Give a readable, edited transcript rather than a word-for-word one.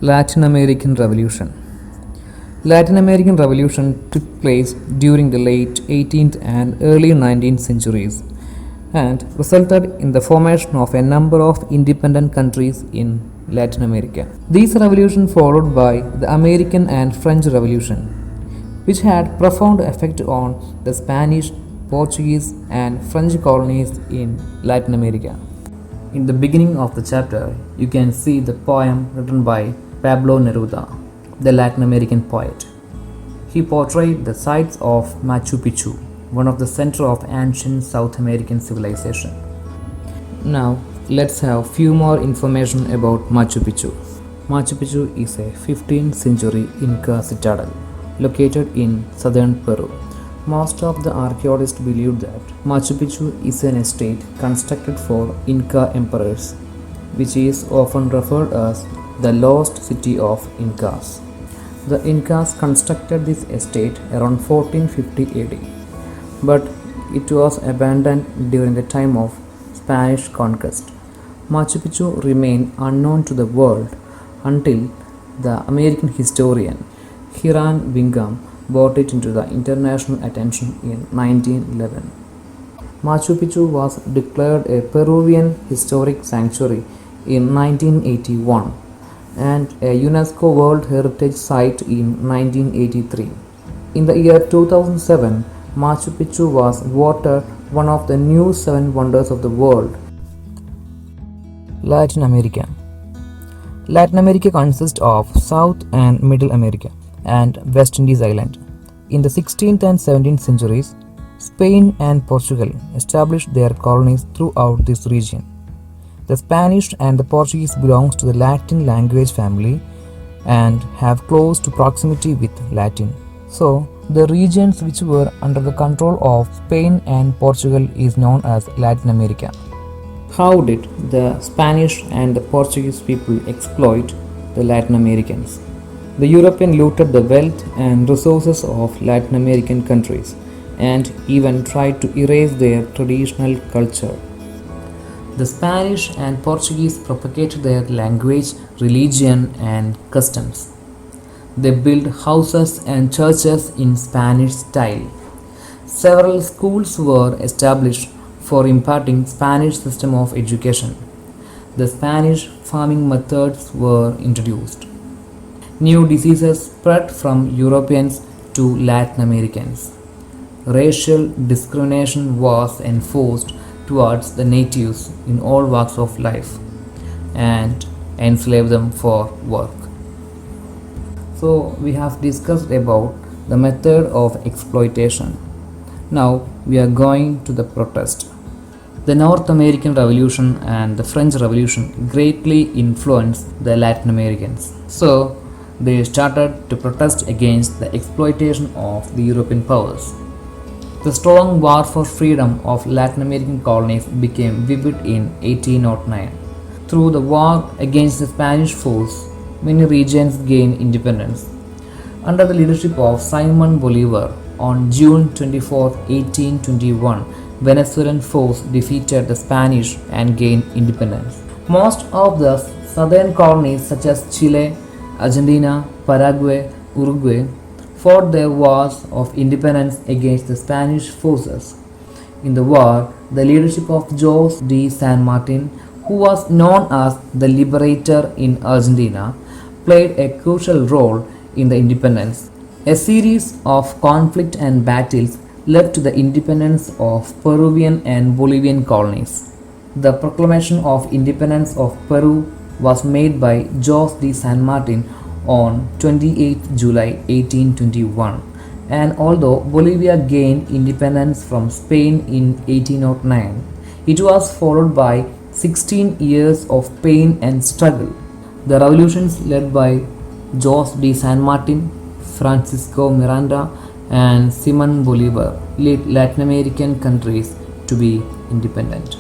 Latin American Revolution. Latin American Revolution took place during the late 18th and early 19th centuries and resulted in the formation of a number of independent countries in Latin America. These revolutions followed by the American and French Revolution, which had profound effect on the Spanish, Portuguese and French colonies in Latin America. In the beginning of the chapter, you can see the poem written by Pablo Neruda, the Latin American poet. He portrayed the sites of Machu Picchu, one of the center of ancient South American civilization. Now, let's have few more information about Machu Picchu. Machu Picchu is a 15th century Inca citadel located in southern Peru. Most of the archaeologists believe that Machu Picchu is an estate constructed for Inca emperors, which is often referred as the lost city of Incas. The Incas constructed this estate around 1450 AD, but it was abandoned during the time of Spanish conquest. Machu Picchu remained unknown to the world until the American historian Hiram Bingham brought it into the international attention in 1911. Machu Picchu was declared a Peruvian historic sanctuary in 1981 and a UNESCO World Heritage Site in 1983. In the year 2007, Machu Picchu was voted one of the new 7 wonders of the world. Latin America. Latin America consists of South and Middle America and West Indies Island. In the 16th and 17th centuries, Spain and Portugal established their colonies throughout this region. The Spanish and the Portuguese belong to the Latin language family and have close to proximity with Latin. So, the regions which were under the control of Spain and Portugal is known as Latin America. How did the Spanish and the Portuguese people exploit the Latin Americans? The Europeans looted the wealth and resources of Latin American countries and even tried to erase their traditional culture. The Spanish and Portuguese propagated their language, religion, and customs. They built houses and churches in Spanish style. Several schools were established for imparting Spanish system of education. The Spanish farming methods were introduced. New diseases spread from Europeans to Latin Americans. Racial discrimination was enforced towards the natives in all walks of life and enslaved them for work. So we have discussed about the method of exploitation. Now we are going to the protest. The North American Revolution and the French Revolution greatly influenced the Latin Americans. So they started to protest against the exploitation of the European powers. The strong war for freedom of Latin American colonies became vivid in 1809. Through the war against the Spanish force, many regions gained independence. Under the leadership of Simon Bolivar, on June 24, 1821, Venezuelan force defeated the Spanish and gained independence. Most of the southern colonies such as Chile, Argentina, Paraguay, Uruguay fought their wars of independence against the Spanish forces. In the war, the leadership of Jose de San Martin, who was known as the Liberator in Argentina, played a crucial role in the independence. A series of conflict and battles led to the independence of Peruvian and Bolivian colonies. The proclamation of independence of Peru was made by Jose de San Martin on 28 July 1821, and although Bolivia gained independence from Spain in 1809, it was followed by 16 years of pain and struggle. The revolutions led by Jose de San Martin, Francisco Miranda, and Simon Bolivar led Latin American countries to be independent.